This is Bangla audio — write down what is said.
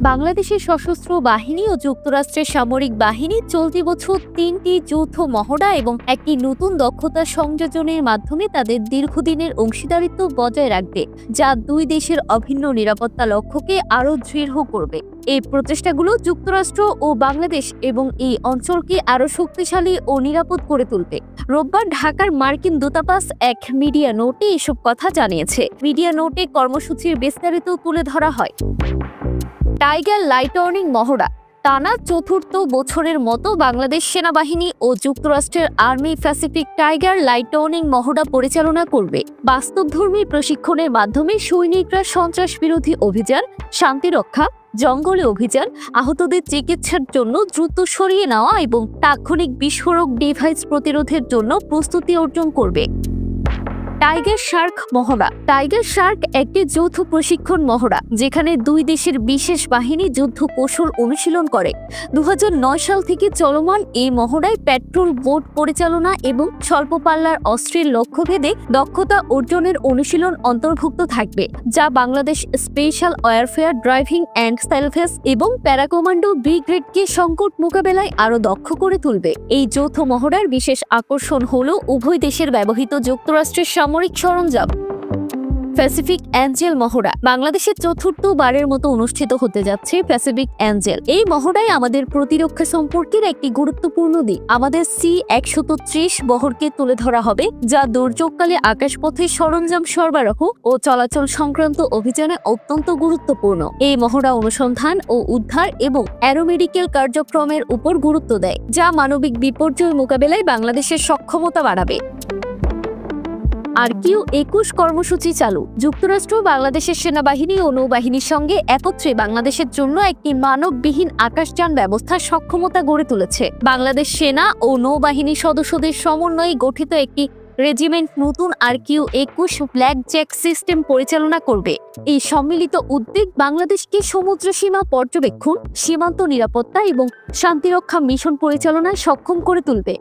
বাংলাদেশের সশস্ত্র বাহিনী ও যুক্তরাষ্ট্রের সামরিক বাহিনী চলতি বছর ৩টি যৌথ মহড়া এবং একটি নতুন দক্ষতা সংযোজনের মাধ্যমে তাদের দীর্ঘদিনের অংশীদারিত্ব বজায় রাখবে, যা দুই দেশের অভিন্ন নিরাপত্তা লক্ষ্যকে আরও দৃঢ় করবে। এই প্রচেষ্টাগুলো যুক্তরাষ্ট্র ও বাংলাদেশ এবং এই অঞ্চলকে আরও শক্তিশালী ও নিরাপদ করে তুলবে। রোববার ঢাকার মার্কিন দূতাবাস এক মিডিয়া নোটে এসব কথা জানিয়েছে। মিডিয়া নোটে কর্মসূচির বিস্তারিত তুলে ধরা হয়। টাইগার লাইটনিং মহড়া টানা চতুর্থ বছরের মতো বাংলাদেশ সেনাবাহিনী ও যুক্তরাষ্ট্রের আর্মি প্যাসিফিক টাইগার লাইটনিং মহড়া পরিচালনা করবে। বাস্তবধর্মী প্রশিক্ষণের মাধ্যমে সৈনিকরা সন্ত্রাস বিরোধী অভিযান, শান্তিরক্ষা, জঙ্গলে অভিযান, আহতদের চিকিৎসার জন্য দ্রুত সরিয়ে নেওয়া এবং তাৎক্ষণিক বিস্ফোরক ডিভাইস প্রতিরোধের জন্য প্রস্তুতি অর্জন করবে। টাইগার শার্ক মহড়া। টাইগার শার্ক একটি যৌথ প্রশিক্ষণ মহড়া যেখানে দুই দেশের বিশেষ বাহিনী যুদ্ধ কৌশল অনুশীলন করে। ২০০৯ সাল থেকে চলমান এই মহড়ায় পেট্রোল বোট পরিচালনা এবং স্বল্প পাল্লার অস্ত্রের লক্ষ্যভেদে দক্ষতা অর্জনের অনুশীলন অন্তর্ভুক্ত থাকবে, যা Bangladesh special warfare driving and সেলভেজ এবং প্যারাকমান্ডো ব্রিগেডকে সংকট মোকাবেলায় আরও দক্ষ করে তুলবে। এই যৌথ মহড়ার বিশেষ আকর্ষণ হল উভয় দেশের ব্যবহৃত যুক্তরাষ্ট্রের সামরিক সরঞ্জাম। প্যাসিফিক অ্যাঞ্জেল মহড়া। বাংলাদেশের চতুর্থবারের মতো অনুষ্ঠিত হতে যাচ্ছে প্যাসিফিক অ্যাঞ্জেল। এই মহড়ায় আমাদের প্রতিরক্ষা সম্পর্কের একটি গুরুত্বপূর্ণ দিক আমাদের C-130 বহরকে তুলে ধরা হবে, যা দুর্যোগকালে আকাশপথে সরঞ্জাম সরবরাহ ও চলাচল সংক্রান্ত অভিযানে অত্যন্ত গুরুত্বপূর্ণ। এই মহড়া অনুসন্ধান ও উদ্ধার এবং অ্যারোমেডিক্যাল কার্যক্রমের উপর গুরুত্ব দেয়, যা মানবিক বিপর্যয় মোকাবেলায় বাংলাদেশের সক্ষমতা বাড়াবে। RQ-21 কর্মসূচি চালু। যুক্তরাষ্ট্র বাংলাদেশের সেনাবাহিনী ও নৌবাহিনীর সঙ্গে একত্রে বাংলাদেশের জন্য একটি মানববিহীন আকাশযান ব্যবস্থার সক্ষমতা গড়ে তুলেছে। বাংলাদেশ সেনা ও নৌবাহিনী সদস্যদের সমন্বয়ে গঠিত একটি রেজিমেন্ট নতুন RQ-21 ব্ল্যাক জ্যাক সিস্টেম পরিচালনা করবে। এই সম্মিলিত উদ্যোগ বাংলাদেশকে সমুদ্র সীমা পর্যবেক্ষণ, সীমান্ত নিরাপত্তা এবং শান্তিরক্ষা মিশন পরিচালনায় সক্ষম করে তুলবে।